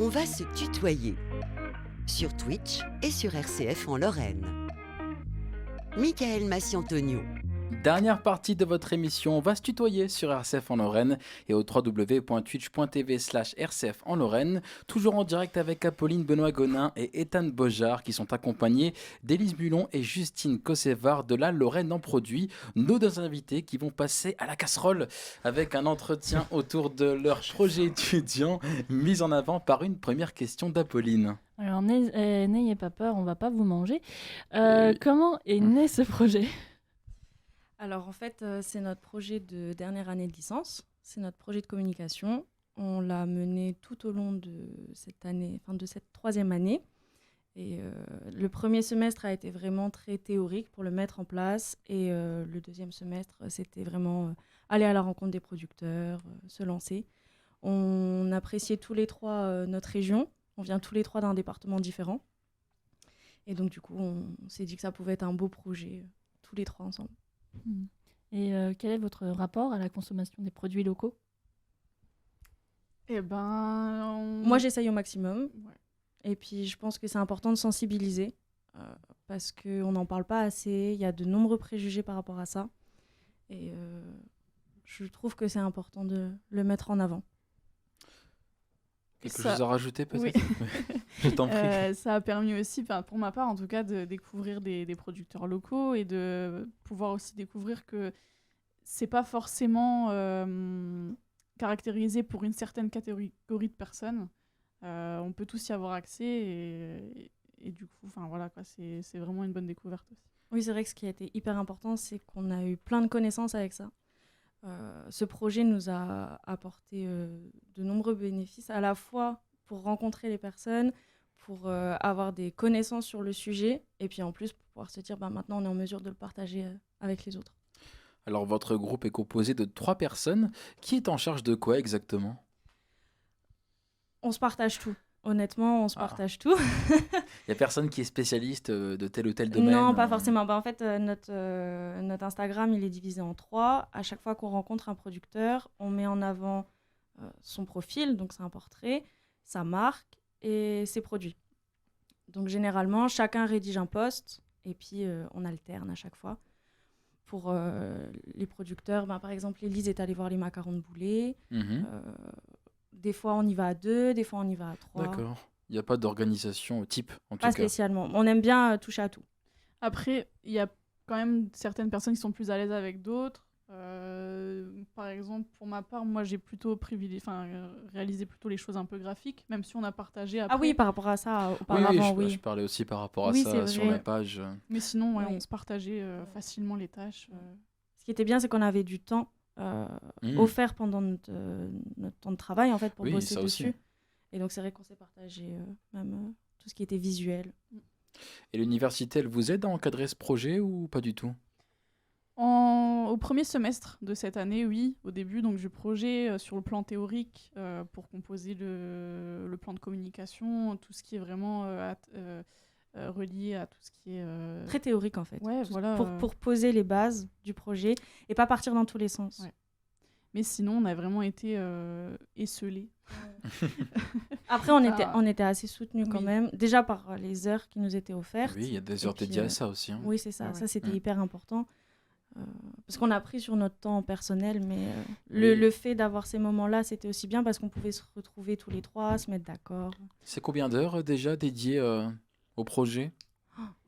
on va se tutoyer. Sur Twitch et sur RCF en Lorraine. Michael Massiantonio. Dernière partie de votre émission, on va se tutoyer sur RCF en Lorraine et au www.twitch.tv/RCF en Lorraine. Toujours en direct avec Apolline Benoît-Gonin et Ethan Bojard qui sont accompagnés d'Élise Bulon et Justine Cossévar de la Lorraine en produit. Nos deux invités qui vont passer à la casserole avec un entretien autour de leur projet étudiant mis en avant par une première question d'Apolline. Alors n'ayez pas peur, on va pas vous manger. Oui. Comment est né ce projet ? Alors en fait, c'est notre projet de dernière année de licence, c'est notre projet de communication. On l'a mené tout au long de cette année, enfin de cette troisième année. Et le premier semestre a été vraiment très théorique pour le mettre en place. Et le deuxième semestre, c'était vraiment aller à la rencontre des producteurs, se lancer. On appréciait tous les trois notre région. On vient tous les trois d'un département différent. Et donc du coup, on s'est dit que ça pouvait être un beau projet, tous les trois ensemble. Et quel est votre rapport à la consommation des produits locaux ? Moi, j'essaye au maximum. Ouais. Et puis, je pense que c'est important de sensibiliser parce qu'on n'en parle pas assez. Il y a de nombreux préjugés par rapport à ça. Et je trouve que c'est important de le mettre en avant. Quelque chose à rajouter peut-être ? Oui. Je t'en prie. Ça a permis aussi, pour ma part en tout cas, de découvrir des producteurs locaux et de pouvoir aussi découvrir que c'est pas forcément caractérisé pour une certaine catégorie de personnes. On peut tous y avoir accès et du coup, voilà, quoi, c'est vraiment une bonne découverte aussi. Oui, c'est vrai que ce qui a été hyper important, c'est qu'on a eu plein de connaissances avec ça. Ce projet nous a apporté de nombreux bénéfices, à la fois pour rencontrer les personnes, pour avoir des connaissances sur le sujet, et puis en plus pour pouvoir se dire maintenant on est en mesure de le partager avec les autres. Alors votre groupe est composé de 3 personnes. Qui est en charge de quoi exactement ? On se partage tout. Honnêtement, on se partage tout. Il n'y a personne qui est spécialiste de tel ou tel domaine ? Non, pas forcément. En fait, notre Instagram, il est divisé en 3. À chaque fois qu'on rencontre un producteur, on met en avant son profil, donc c'est un portrait, sa marque et ses produits. Donc généralement, chacun rédige un post et puis on alterne à chaque fois. Pour les producteurs, par exemple, Élise est allée voir les macarons de Boulet. Des fois, on y va à 2, des fois, on y va à 3. D'accord. Il n'y a pas d'organisation type, en tout cas. Pas spécialement. On aime bien toucher à tout. Après, il y a quand même certaines personnes qui sont plus à l'aise avec d'autres. Par exemple, pour ma part, moi, j'ai plutôt réalisé plutôt les choses un peu graphiques, même si on a partagé après. Ah oui, par rapport à ça, auparavant, oui. Je parlais aussi par rapport à ça sur la page. Mais sinon, on se partageait facilement les tâches. Ce qui était bien, c'est qu'on avait du temps offert pendant notre temps de travail en fait pour bosser dessus. Aussi. Et donc c'est vrai qu'on s'est partagé même tout ce qui était visuel. Et l'université, elle vous aide à encadrer ce projet ou pas du tout ? Au premier semestre de cette année, oui, au début donc du projet sur le plan théorique pour composer le plan de communication, tout ce qui est vraiment relié à tout ce qui est... Très théorique en fait, voilà, pour poser les bases du projet et pas partir dans tous les sens. Ouais. Mais sinon, on a vraiment été esseulés. Après, on était assez soutenus quand même, déjà par les heures qui nous étaient offertes. Oui, il y a des heures dédiées à ça aussi. Hein. Oui, c'est ça, ça c'était hyper important. Parce qu'on a pris sur notre temps personnel, mais le fait d'avoir ces moments-là, c'était aussi bien parce qu'on pouvait se retrouver tous les trois, se mettre d'accord. C'est combien d'heures déjà dédiées au projet ?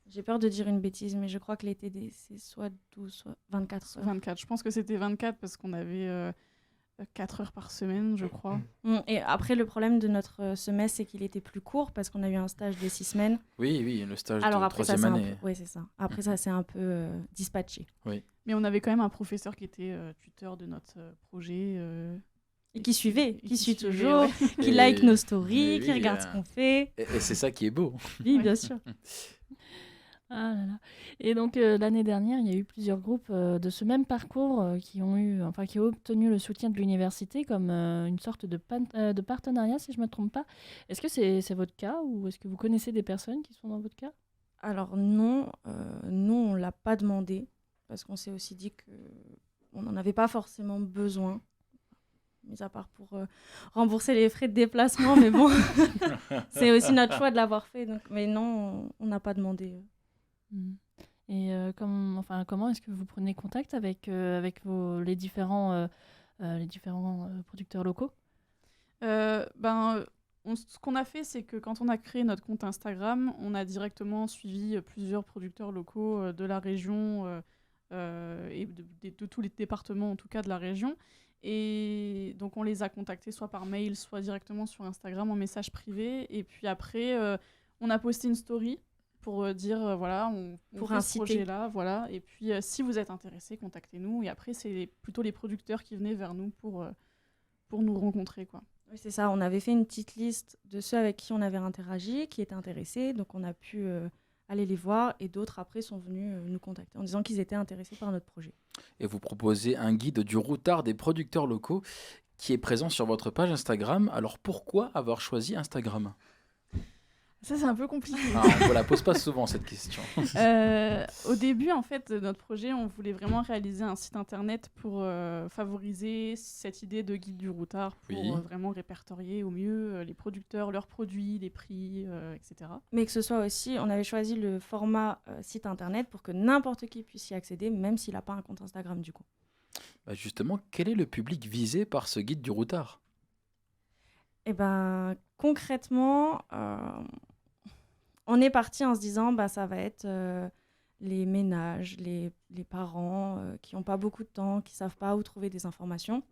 J'ai peur de dire une bêtise, mais je crois que l'été, c'est soit 12, soit 24 heures. 24, je pense que c'était 24 parce qu'on avait 4 heures par semaine, je crois. Et après, le problème de notre semestre, c'est qu'il était plus court parce qu'on a eu un stage de 6 semaines. Oui, le stage de après, 3e année. Oui, c'est ça. Après, ça s'est un peu dispatché. Oui. Mais on avait quand même un professeur qui était tuteur de notre projet. Et qui suit toujours, qui like nos stories, qui regarde ce qu'on fait. Et c'est ça qui est beau. Oui, bien sûr. Ah là là. Et donc l'année dernière, il y a eu plusieurs groupes de ce même parcours qui ont obtenu le soutien de l'université comme une sorte de partenariat, si je ne me trompe pas. Est-ce que c'est votre cas ou est-ce que vous connaissez des personnes qui sont dans votre cas ? Alors non, nous on l'a pas demandé parce qu'on s'est aussi dit qu'on n'en avait pas forcément besoin. mis à part pour rembourser les frais de déplacement, mais bon, c'est aussi notre choix de l'avoir fait. Donc, mais non, on n'a pas demandé. Mm. Et comment est-ce que vous prenez contact avec les différents producteurs locaux? Ce qu'on a fait, c'est que quand on a créé notre compte Instagram, on a directement suivi plusieurs producteurs locaux de la région et de tous les départements, en tout cas de la région. Et donc, on les a contactés soit par mail, soit directement sur Instagram en message privé. Et puis après, on a posté une story pour dire, voilà, on Pour fait ce inciter. projet-là, voilà. Et puis, si vous êtes intéressés, contactez-nous. Et après, c'est plutôt les producteurs qui venaient vers nous pour nous rencontrer, quoi. Oui, c'est ça. On avait fait une petite liste de ceux avec qui on avait interagi, qui étaient intéressés. Donc, on a pu aller les voir. Et d'autres, après, sont venus nous contacter en disant qu'ils étaient intéressés par notre projet. Et vous proposez un guide du routard des producteurs locaux qui est présent sur votre page Instagram. Alors pourquoi avoir choisi Instagram? Ça, c'est un peu compliqué. Ah, on ne vous la pose pas souvent cette question. Au début, en fait, de notre projet, on voulait vraiment réaliser un site internet pour favoriser cette idée de guide du routard, pour Oui. vraiment répertorier au mieux les producteurs, leurs produits, les prix, etc. Mais que ce soit aussi, on avait choisi le format site internet pour que n'importe qui puisse y accéder, même s'il n'a pas un compte Instagram du coup. Bah justement, quel est le public visé par ce guide du routard? Et ben concrètement, on est parti en se disant bah ça va être les ménages, les parents qui n'ont pas beaucoup de temps, qui savent pas où trouver des informations.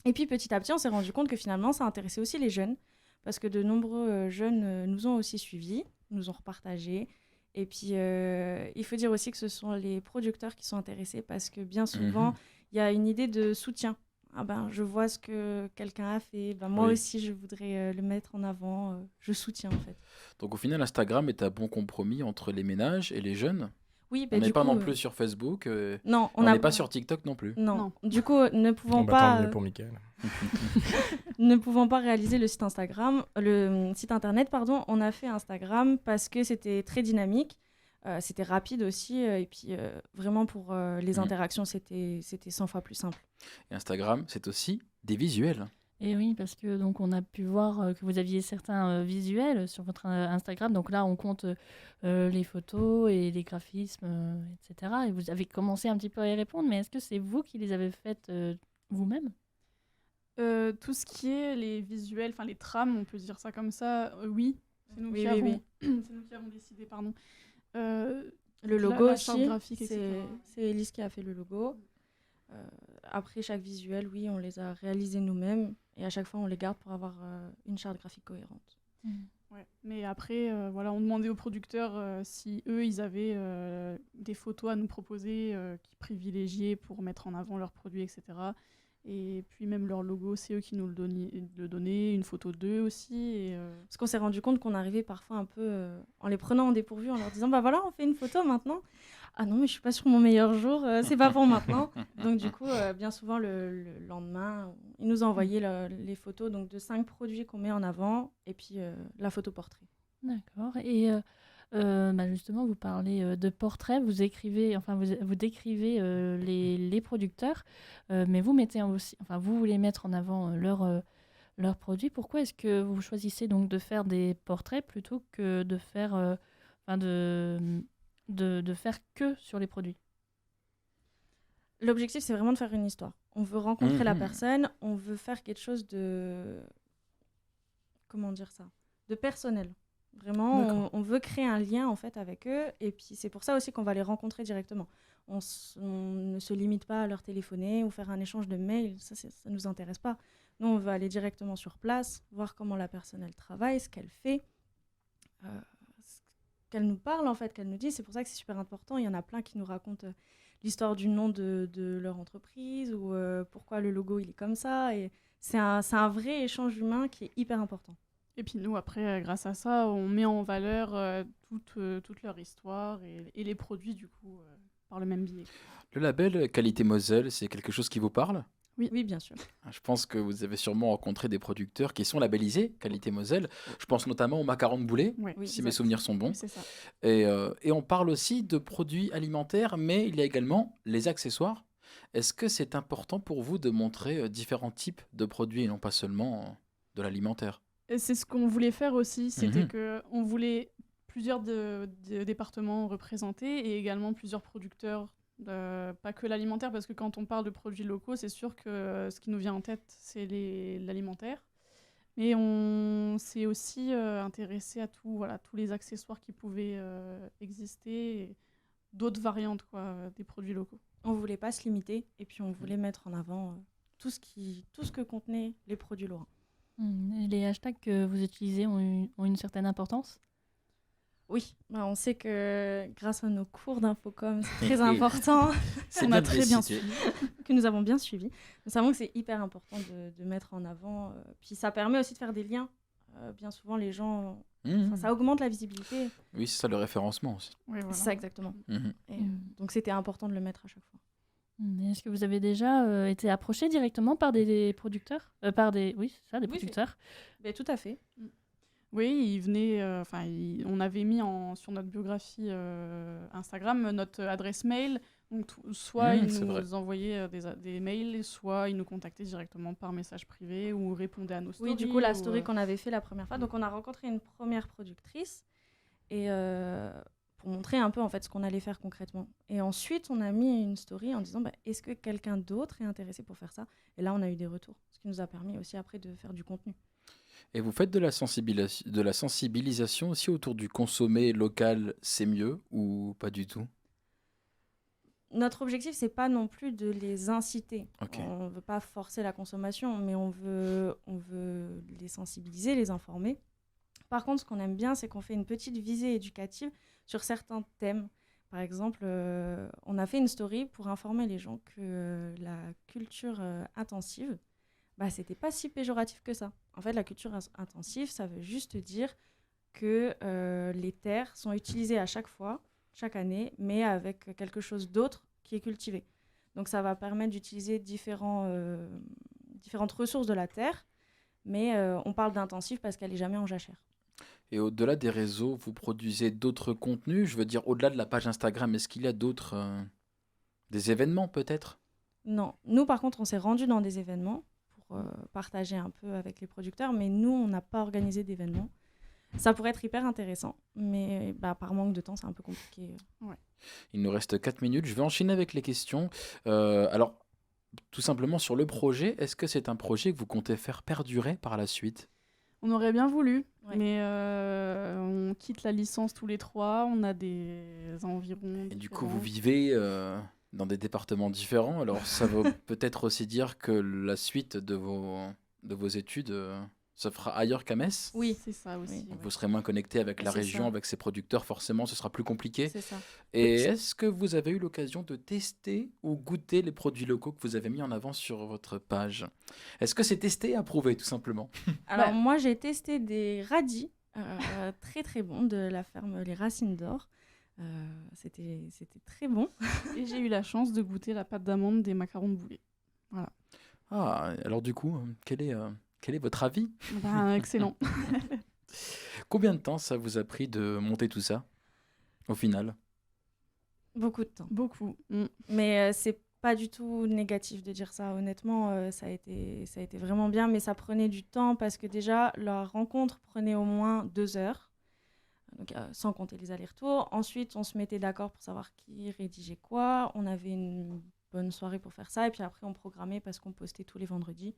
Et puis petit à petit, on s'est rendu compte que finalement, ça intéressait aussi les jeunes, parce que de nombreux jeunes nous ont aussi suivis, nous ont repartagé. Et puis, il faut dire aussi que ce sont les producteurs qui sont intéressés, parce que bien souvent, il y a une idée de soutien. Ah ben, je vois ce que quelqu'un a fait, ben, moi Oui. aussi, je voudrais le mettre en avant, je soutiens en fait. Donc au final, Instagram est un bon compromis entre les ménages et les jeunes. Oui, On n'est pas non plus sur Facebook. Non, On n'est pas sur TikTok non plus. Non. Non. Du coup, ne pouvant Bon, bah, tant pas, mieux pour Mickaël. ne pouvant pas réaliser le site internet, pardon, on a fait Instagram parce que c'était très dynamique, c'était rapide aussi, et puis vraiment pour les interactions, c'était 100 fois plus simple. Et Instagram, c'est aussi des visuels. Et oui, parce que donc on a pu voir que vous aviez certains visuels sur votre Instagram. Donc là, on compte les photos et les graphismes, etc. Et vous avez commencé un petit peu à y répondre, mais est-ce que c'est vous qui les avez faites vous-même? Tout ce qui est les visuels, enfin les trames, on peut dire ça comme ça, oui. C'est nous, Oui, qui oui, avons... oui. c'est nous qui avons décidé, pardon. Le logo la charte aussi, graphique, etc. c'est Elise qui a fait le logo. Après chaque visuel, oui, on les a réalisés nous-mêmes, et à chaque fois, on les garde pour avoir une charte graphique cohérente. Ouais. Mais après, voilà, on demandait aux producteurs si eux, ils avaient des photos à nous proposer qui privilégiaient pour mettre en avant leurs produits, etc. Et puis même leur logo, c'est eux qui nous le donnaient, une photo d'eux aussi. Et, Parce qu'on s'est rendu compte qu'on arrivait parfois un peu en les prenant en dépourvu, en leur disant bah voilà, on fait une photo maintenant. Ah non, mais je suis pas sur mon meilleur jour, c'est pas pour maintenant. Donc du coup, bien souvent le lendemain, ils nous ont envoyé les photos donc de 5 produits qu'on met en avant, et puis la photo portrait. D'accord. Et justement, vous parlez de portraits, vous écrivez, enfin vous décrivez les producteurs, mais vous mettez aussi, enfin vous voulez mettre en avant leurs produits. Pourquoi est-ce que vous choisissez donc de faire des portraits plutôt que de faire, de faire que sur les produits? L'objectif, c'est vraiment de faire une histoire. On veut rencontrer la personne, on veut faire quelque chose de... Comment dire ça? De personnel. Vraiment, on veut créer un lien en fait avec eux, et puis c'est pour ça aussi qu'on va les rencontrer directement. On ne se limite pas à leur téléphoner ou faire un échange de mails, ça ne nous intéresse pas. Nous, on veut aller directement sur place, voir comment la personne elle travaille, ce qu'elle fait, ce qu'elle nous parle en fait, qu'elle nous dit. C'est pour ça que c'est super important. Il y en a plein qui nous racontent l'histoire du nom de leur entreprise, ou pourquoi le logo il est comme ça. Et c'est un vrai échange humain qui est hyper important. Et puis nous, après, grâce à ça, on met en valeur toute leur histoire et les produits, du coup, par le même biais. Le label Qualité Moselle, c'est quelque chose qui vous parle? Oui, bien sûr. Je pense que vous avez sûrement rencontré des producteurs qui sont labellisés Qualité Moselle. Je pense notamment aux macarons de boulet, Ouais. Oui, si mes exact. souvenirs sont bons. Oui, c'est ça. Et on parle aussi de produits alimentaires, mais il y a également les accessoires. Est-ce que c'est important pour vous de montrer différents types de produits et non pas seulement de l'alimentaire? Et c'est ce qu'on voulait faire aussi, c'était Mhm. que on voulait plusieurs départements représentés et également plusieurs producteurs, pas que l'alimentaire, parce que quand on parle de produits locaux, c'est sûr que ce qui nous vient en tête, c'est l'alimentaire. Mais on s'est aussi intéressé à tout, voilà, tous les accessoires qui pouvaient exister, et d'autres variantes quoi, des produits locaux. On voulait pas se limiter et puis on voulait mettre en avant tout ce que contenaient les produits lorrains. Et les hashtags que vous utilisez ont une certaine importance? Oui, on sait que grâce à nos cours d'infocom, c'est très important, C'est On bien a de très les bien citer. suivi. que nous avons bien suivi. Nous savons que c'est hyper important de mettre en avant. Puis ça permet aussi de faire des liens. Bien souvent, les gens... Mhm. ça augmente la visibilité. Oui, c'est ça le référencement aussi. Oui, voilà. C'est ça, exactement. Mhm. Et, Mm. donc c'était important de le mettre à chaque fois. Et est-ce que vous avez déjà été approché directement par des producteurs? Oui, c'est ça, des Oui, producteurs. Mais tout à fait. Oui, il venait. On avait mis sur notre biographie Instagram notre adresse mail. Donc, soit il c'est vrai. nous envoyait des mails, soit il nous contactait directement par message privé ou répondait à nos stories. Oui, du coup, la ou, story qu'on avait fait la première fois. Donc, on a rencontré une première productrice et pour montrer un peu en fait ce qu'on allait faire concrètement. Et ensuite, on a mis une story en disant est-ce que quelqu'un d'autre est intéressé pour faire ça? Et là, on a eu des retours, ce qui nous a permis aussi après de faire du contenu. Et vous faites de la sensibilisation aussi autour du consommer local, c'est mieux ou pas du tout? Notre objectif, c'est pas non plus de les inciter. Ok. On veut pas forcer la consommation, mais on veut les sensibiliser, les informer. Par contre, ce qu'on aime bien, c'est qu'on fait une petite visée éducative sur certains thèmes. Par exemple, on a fait une story pour informer les gens que la culture intensive, c'était pas si péjoratif que ça. En fait, la culture intensive, ça veut juste dire que les terres sont utilisées à chaque fois, chaque année, mais avec quelque chose d'autre qui est cultivé. Donc ça va permettre d'utiliser différentes ressources de la terre, mais on parle d'intensif parce qu'elle n'est jamais en jachère. Et au-delà des réseaux, vous produisez d'autres contenus? Je veux dire, au-delà de la page Instagram, est-ce qu'il y a d'autres... des événements peut-être? Non. Nous, par contre, on s'est rendu dans des événements pour partager un peu avec les producteurs, mais nous, on n'a pas organisé d'événements. Ça pourrait être hyper intéressant, mais par manque de temps, c'est un peu compliqué. Il nous reste 4 minutes. Je vais enchaîner avec les questions. Alors, tout simplement sur le projet, est-ce que c'est un projet que vous comptez faire perdurer par la suite? On aurait bien voulu, Ouais. mais on quitte la licence tous les trois. On a des environs. Et du coup, vous vivez dans des départements différents. Alors, ça veut peut-être aussi dire que la suite de vos études se fera ailleurs qu'à Metz? Oui, c'est ça aussi. Oui. Donc, ouais. vous serez moins connecté avec la C'est région, ça. avec ses producteurs. Forcément, ce sera plus compliqué. c'est ça. Et est-ce que vous avez eu l'occasion de tester ou goûter les produits locaux que vous avez mis en avant sur votre page? Est-ce que c'est testé et approuvé, tout simplement? Alors, moi, j'ai testé des radis très très bons de la ferme Les Racines d'Or. C'était très bon. Et j'ai eu la chance de goûter la pâte d'amande des macarons de boulet. Ah, alors du coup, quel est votre avis? Excellent. Combien de temps ça vous a pris de monter tout ça, au final? Beaucoup de temps. Beaucoup. Mais c'est pas du tout négatif de dire ça. Honnêtement, ça a été vraiment bien, mais ça prenait du temps parce que déjà, la rencontre prenait au moins 2 heures, donc, sans compter les allers-retours. Ensuite, on se mettait d'accord pour savoir qui rédigeait quoi. On avait une bonne soirée pour faire ça, et puis après, on programmait parce qu'on postait tous les vendredis.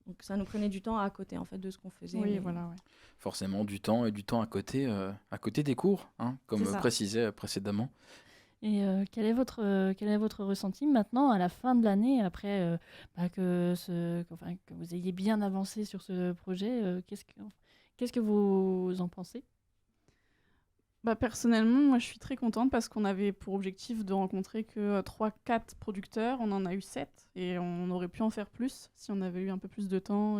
Donc ça nous prenait du temps à côté en fait de ce qu'on faisait. Oui, mais- voilà. Ouais. Forcément, du temps et du temps à côté des cours, hein, comme C'est ça. précisé précédemment. Et quel est votre ressenti maintenant, à la fin de l'année, après que vous ayez bien avancé sur ce projet? Qu'est-ce que vous en pensez? Personnellement, moi, je suis très contente parce qu'on avait pour objectif de rencontrer que 3-4 producteurs. On en a eu 7 et on aurait pu en faire plus si on avait eu un peu plus de temps.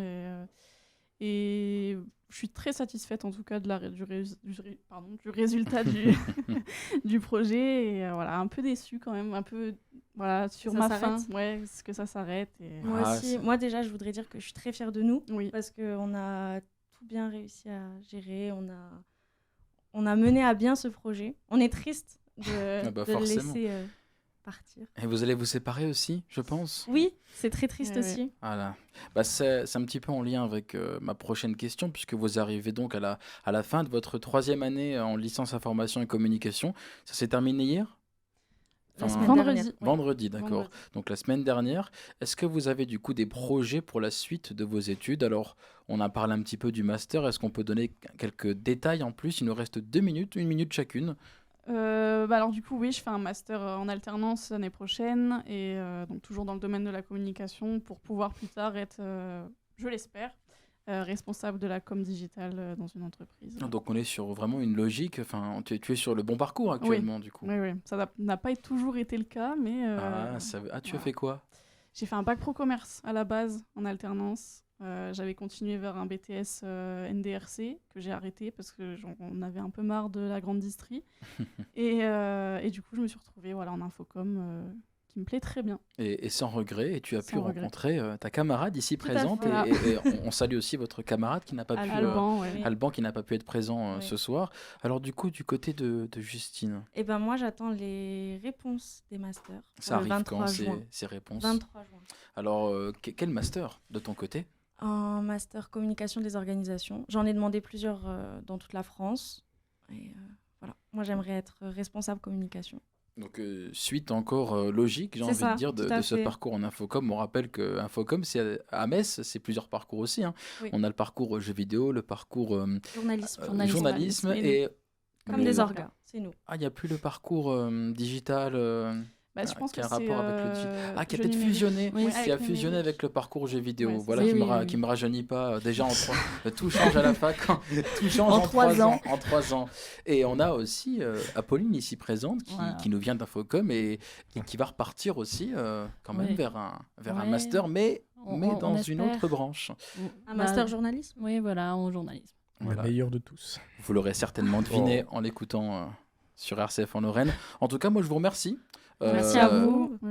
Et je suis très satisfaite en tout cas du résultat du projet. Et voilà, un peu déçue quand même, un peu sur Ça ma s'arrête. fin. Ouais, est-ce que ça s'arrête Moi Ah, aussi. c'est- Moi déjà, je voudrais dire que je suis très fière de nous Oui. parce qu'on a tout bien réussi à gérer. On a mené à bien ce projet. On est triste de, Ah bah de le forcément. laisser partir. Et vous allez vous séparer aussi, je pense. Oui, c'est très triste Ouais, aussi. Voilà. Bah, c'est un petit peu en lien avec ma prochaine question, puisque vous arrivez donc à la fin de votre 3e année en licence information et communication. Ça s'est terminé hier? La Enfin, semaine Vendredi. dernière. Oui. vendredi, d'accord. Vendredi. Donc la semaine dernière, est-ce que vous avez du coup des projets pour la suite de vos études? Alors, on a parlé un petit peu du master. Est-ce qu'on peut donner quelques détails en plus? Il nous reste 2 minutes, 1 minute chacune. Alors du coup, oui, je fais un master en alternance l'année prochaine et donc toujours dans le domaine de la communication pour pouvoir plus tard être, je l'espère, responsable de la com digitale dans une entreprise. Donc on est sur vraiment une logique. Enfin, tu es sur le bon parcours actuellement du coup. Oui, oui. Ça n'a pas toujours été le cas, mais Tu as voilà. fait quoi? J'ai fait un bac pro commerce à la base en alternance. J'avais continué vers un BTS NDRC que j'ai arrêté parce que on avait un peu marre de la grande distrie. Et du coup, je me suis retrouvée en infocom qui me plaît très bien. Et sans regret, et tu as pu Sans regret. rencontrer ta camarade ici Tout à présente. fait. Et on salue aussi votre camarade qui n'a pas pu, Alban, ouais. Alban, qui n'a pas pu être présent Oui. ce soir. Alors du coup, du côté de Justine, Et ben moi, j'attends les réponses des masters ça pour le arrive quand 23 juin. ces réponses? 23 juin. Alors, quel master de ton côté? En master communication des organisations. J'en ai demandé plusieurs dans toute la France. Et voilà. Moi, j'aimerais être responsable communication. Donc, suite encore logique, j'ai C'est envie ça, de dire, tout de à ce fait. parcours en Infocom. On rappelle que Infocom, c'est à Metz, c'est plusieurs parcours aussi, hein. Oui. On a le parcours jeux vidéo, le parcours Journalisme. journalisme et et... Comme le- des orgas, c'est nous. Ah, il n'y a plus le parcours digital Je pense qui a que un c'est rapport avec le digital. Ah, qui a jeu peut-être numérique. fusionné, Oui, qui a avec fusionné numérique. avec le parcours jeux vidéo. Ouais, c'est Voilà, ça. qui Oui, me, oui, oui. qui me rajeunit pas. Déjà, tout change à la fac. Tout change En en 3 3 ans. ans. En 3 ans. Et on a aussi Apolline ici présente Voilà. qui nous vient d'Infocom et qui va repartir aussi quand même Oui. vers un Ouais. master, mais On dans une espère. autre branche. Un master journalisme. Oui, voilà, en journalisme. Voilà. Le meilleur de tous. Vous l'aurez certainement deviné en l'écoutant sur RCF en Lorraine. En tout cas, moi, je vous remercie. Merci à vous. Ouais.